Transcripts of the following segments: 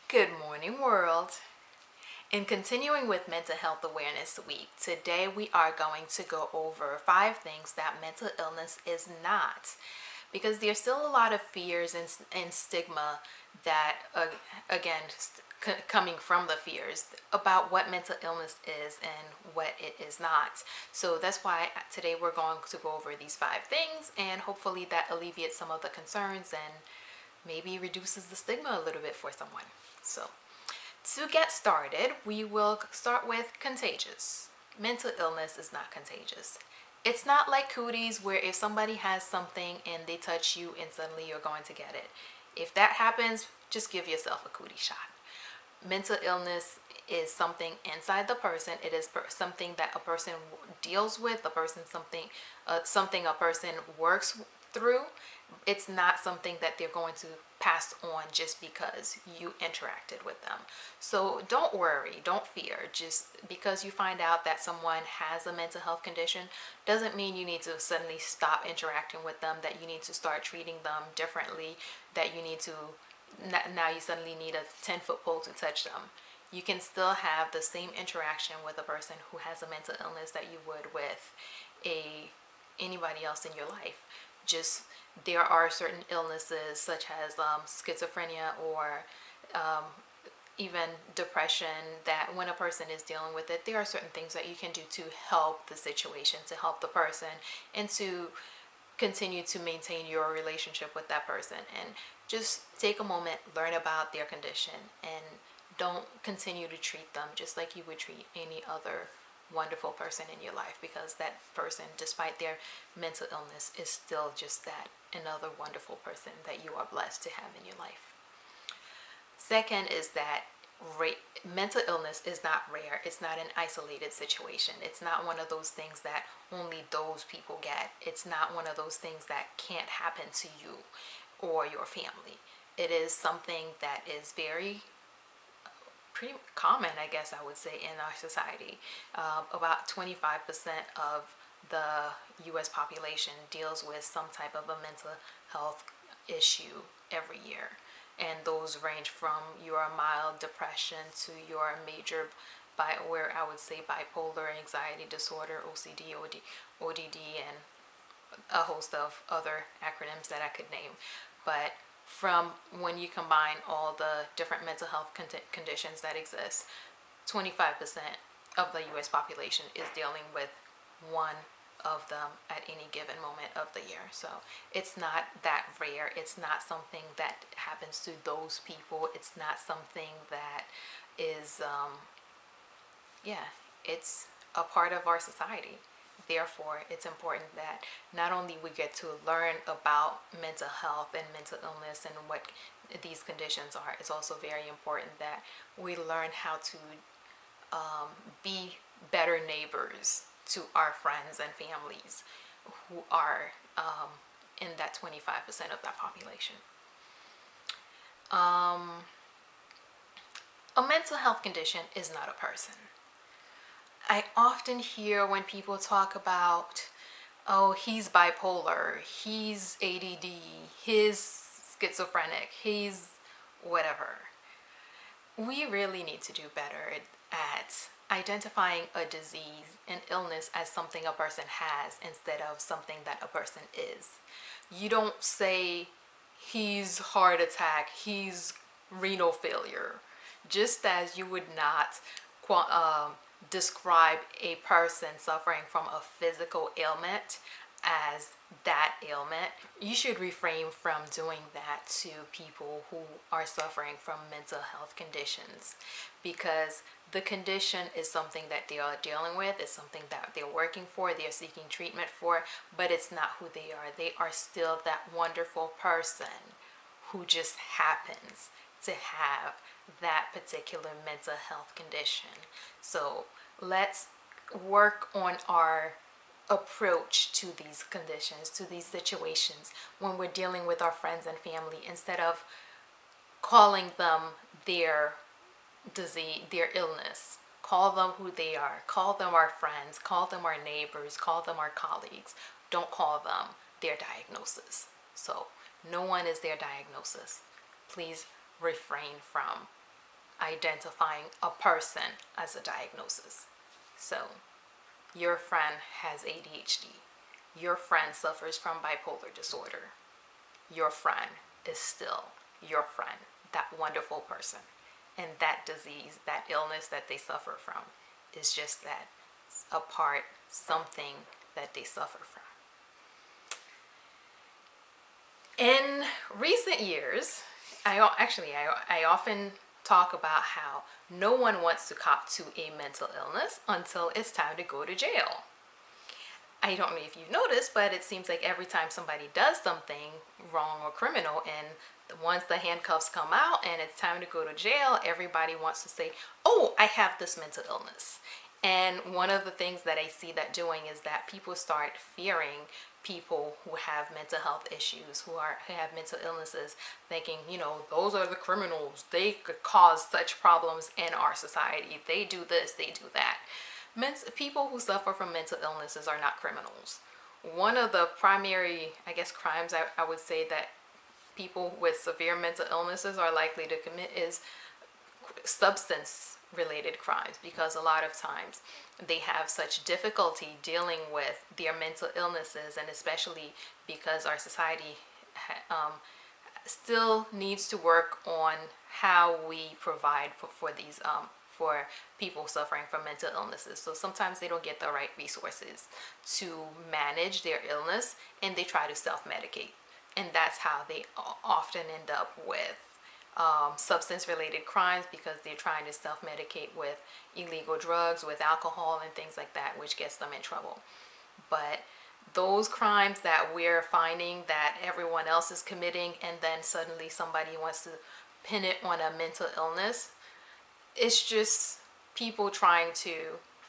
Good morning, world. In continuing with Mental Health Awareness Week, today we are going to go over 5 things that mental illness is not. Because there's still a lot of fears and stigma that, again, coming from the fears about what mental illness is and what it is not. So that's why today we're going to go over these 5 things, and hopefully that alleviates some of the concerns and maybe reduces the stigma a little bit for someone. So, to get started, we will start with contagious. Mental illness is not contagious. It's not like cooties where if somebody has something and they touch you instantly you're going to get it. If that happens, just give yourself a cootie shot. Mental illness is something inside the person. It is something that a person deals with, something a person works through. It's not something that they're going to pass on just because you interacted with them. So don't worry, don't fear. Just because you find out that someone has a mental health condition doesn't mean you need to suddenly stop interacting with them, that you need to start treating them differently, that you need to now you suddenly need a 10-foot pole to touch them. You can still have the same interaction with a person who has a mental illness that you would with anybody else in your life. Just there are certain illnesses such as schizophrenia or even depression that when a person is dealing with it, there are certain things that you can do to help the situation, to help the person, and to continue to maintain your relationship with that person. And just take a moment, learn about their condition, and don't continue to treat them just like you would treat any other wonderful person in your life, because that person, despite their mental illness, is still just that, another wonderful person that you are blessed to have in your life. Second is that mental illness is not rare. It's not an isolated situation. It's not one of those things that only those people get. It's not one of those things that can't happen to you or your family. It is something that is pretty common, I guess I would say, in our society. About 25% of the US population deals with some type of a mental health issue every year. And those range from your mild depression to your major, where I would say bipolar, anxiety disorder, OCD, ODD, and a host of other acronyms that I could name. But from when you combine all the different mental health conditions that exist, 25% of the US population is dealing with one of them at any given moment of the year. So it's not that rare. It's not something that happens to those people. It's not something that is it's a part of our society. Therefore, it's important that not only we get to learn about mental health and mental illness and what these conditions are, it's also very important that we learn how to be better neighbors to our friends and families who are in that 25% of that population. A mental health condition is not a person. I often hear when people talk about, oh, he's bipolar, he's ADD, he's schizophrenic, he's whatever. We really need to do better at identifying a disease, an illness, as something a person has instead of something that a person is. You don't say he's heart attack, he's renal failure, just as you would not describe a person suffering from a physical ailment as that ailment. You should refrain from doing that to people who are suffering from mental health conditions, because the condition is something that they are dealing with, it's something that they're working for, they're seeking treatment for, but it's not who they are. They are still that wonderful person who just happens to have that particular mental health condition. So let's work on our approach to these conditions, to these situations when we're dealing with our friends and family, instead of calling them their disease, their illness. Call them who they are. Call them our friends. Call them our neighbors. Call them our colleagues. Don't call them their diagnosis. So no one is their diagnosis. Please refrain from identifying a person as a diagnosis. So, your friend has ADHD. Your friend suffers from bipolar disorder. Your friend is still your friend, that wonderful person. And that disease, that illness that they suffer from, is just that, a part, something that they suffer from. In recent years, I often talk about how no one wants to cop to a mental illness until it's time to go to jail. I don't know if you've noticed, but it seems like every time somebody does something wrong or criminal, and once the handcuffs come out and it's time to go to jail, everybody wants to say, oh, I have this mental illness. And one of the things that I see that doing is that people start fearing people who have mental health issues, who have mental illnesses, thinking, those are the criminals. They could cause such problems in our society. They do this, they do that. People who suffer from mental illnesses are not criminals. One of the primary, crimes I would say that people with severe mental illnesses are likely to commit is substance related crimes, because a lot of times they have such difficulty dealing with their mental illnesses, and especially because our society still needs to work on how we provide for these for people suffering from mental illnesses. So sometimes they don't get the right resources to manage their illness, and they try to self-medicate, and that's how they often end up with substance related crimes, because they're trying to self-medicate with illegal drugs, with alcohol and things like that, which gets them in trouble. But those crimes that we're finding that everyone else is committing, and then suddenly somebody wants to pin it on a mental illness, it's just people trying to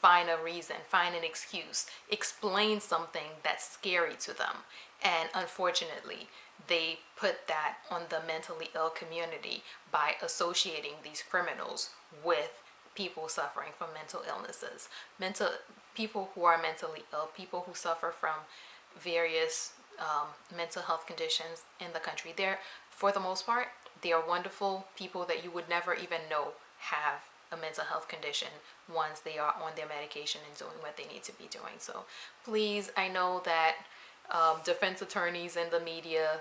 find a reason, find an excuse, explain something that's scary to them. And unfortunately, they put that on the mentally ill community by associating these criminals with people suffering from mental illnesses. People who are mentally ill, people who suffer from various mental health conditions in the country, for the most part, they are wonderful people that you would never even know have a mental health condition once they are on their medication and doing what they need to be doing. So please, I know that defense attorneys and the media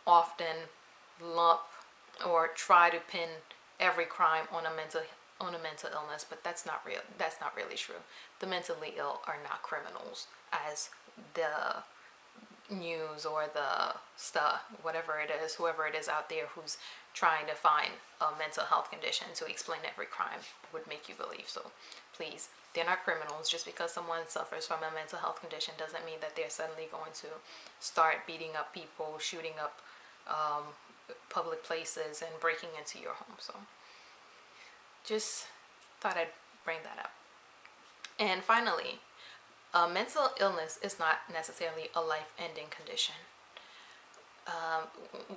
often lump or try to pin every crime on a mental illness, but that's not real. That's not really true. The mentally ill are not criminals, as the news or the stuff, whatever it is, whoever it is out there who's trying to find a mental health condition to explain every crime would make you believe. So please, they're not criminals. Just because someone suffers from a mental health condition doesn't mean that they're suddenly going to start beating up people, shooting up public places, and breaking into your home. So just thought I'd bring that up. And finally, mental illness is not necessarily a life-ending condition.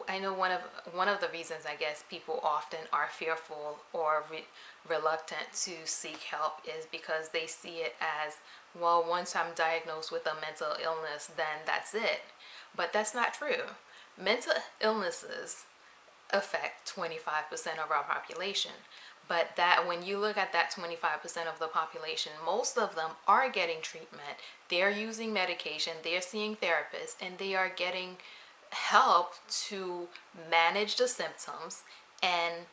I know one of the reasons I guess people often are fearful or reluctant to seek help is because they see it as, well, once I'm diagnosed with a mental illness, then that's it. But that's not true. Mental illnesses affect 25% of our population. But that when you look at that 25% of the population, most of them are getting treatment. They're using medication, they're seeing therapists, and they are getting help to manage the symptoms and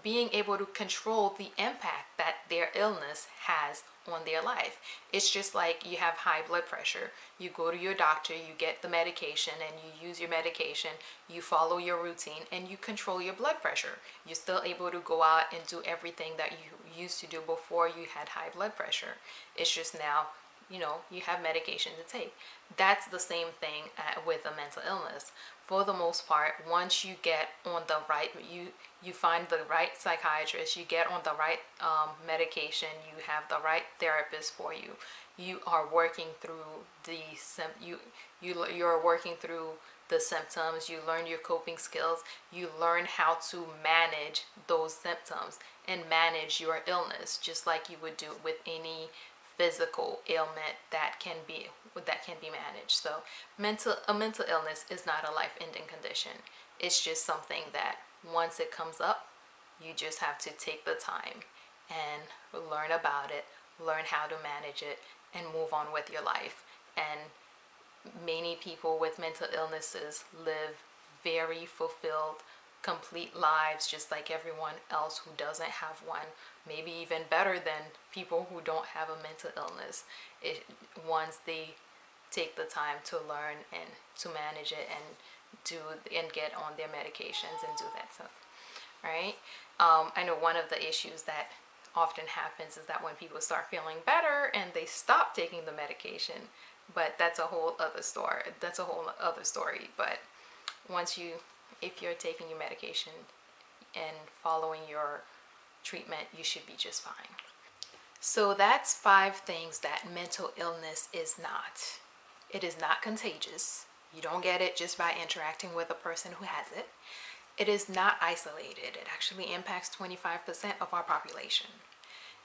being able to control the impact that their illness has on their life. It's just like you have high blood pressure. You go to your doctor, you get the medication, and you use your medication, you follow your routine, and you control your blood pressure. You're still able to go out and do everything that you used to do before you had high blood pressure. It's just now, you have medication to take. That's the same thing with a mental illness. For the most part, once you get on the right, you find the right psychiatrist, you get on the right medication, you have the right therapist for you. You are working through you're working through the symptoms. You learn your coping skills. You learn how to manage those symptoms and manage your illness, just like you would do with any physical ailment that can be managed. So a mental illness is not a life-ending condition. It's just something that once it comes up, You just have to take the time and learn about it, learn how to manage it, and move on with your life. And many people with mental illnesses live very fulfilled, complete lives, just like everyone else who doesn't have one. Maybe even better than people who don't have a mental illness. Once they take the time to learn and to manage it and do and get on their medications and do that stuff, right? I know one of the issues that often happens is that when people start feeling better and they stop taking the medication, but that's a whole other story. But if you're taking your medication and following your treatment, you should be just fine. So that's 5 things that mental illness is not. It is not contagious. You don't get it just by interacting with a person who has it. It is not isolated. It actually impacts 25% of our population.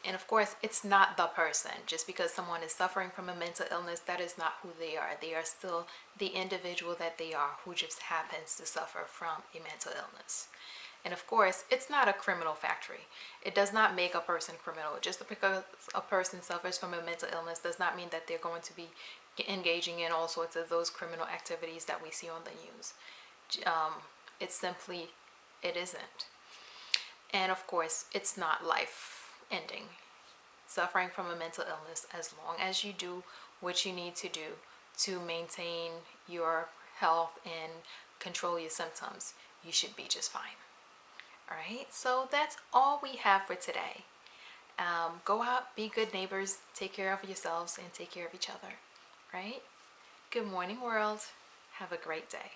And of course, it's not the person. Just because someone is suffering from a mental illness, that is not who they are. They are still the individual that they are, who just happens to suffer from a mental illness. And of course, it's not a criminal factory. It does not make a person criminal. Just because a person suffers from a mental illness does not mean that they're going to be engaging in all sorts of those criminal activities that we see on the news. It isn't. And of course, it's not life ending. Suffering from a mental illness, as long as you do what you need to do to maintain your health and control your symptoms, you should be just fine. All right, so that's all we have for today. Go out, be good neighbors, take care of yourselves and take care of each other, right? Good morning, world. Have a great day.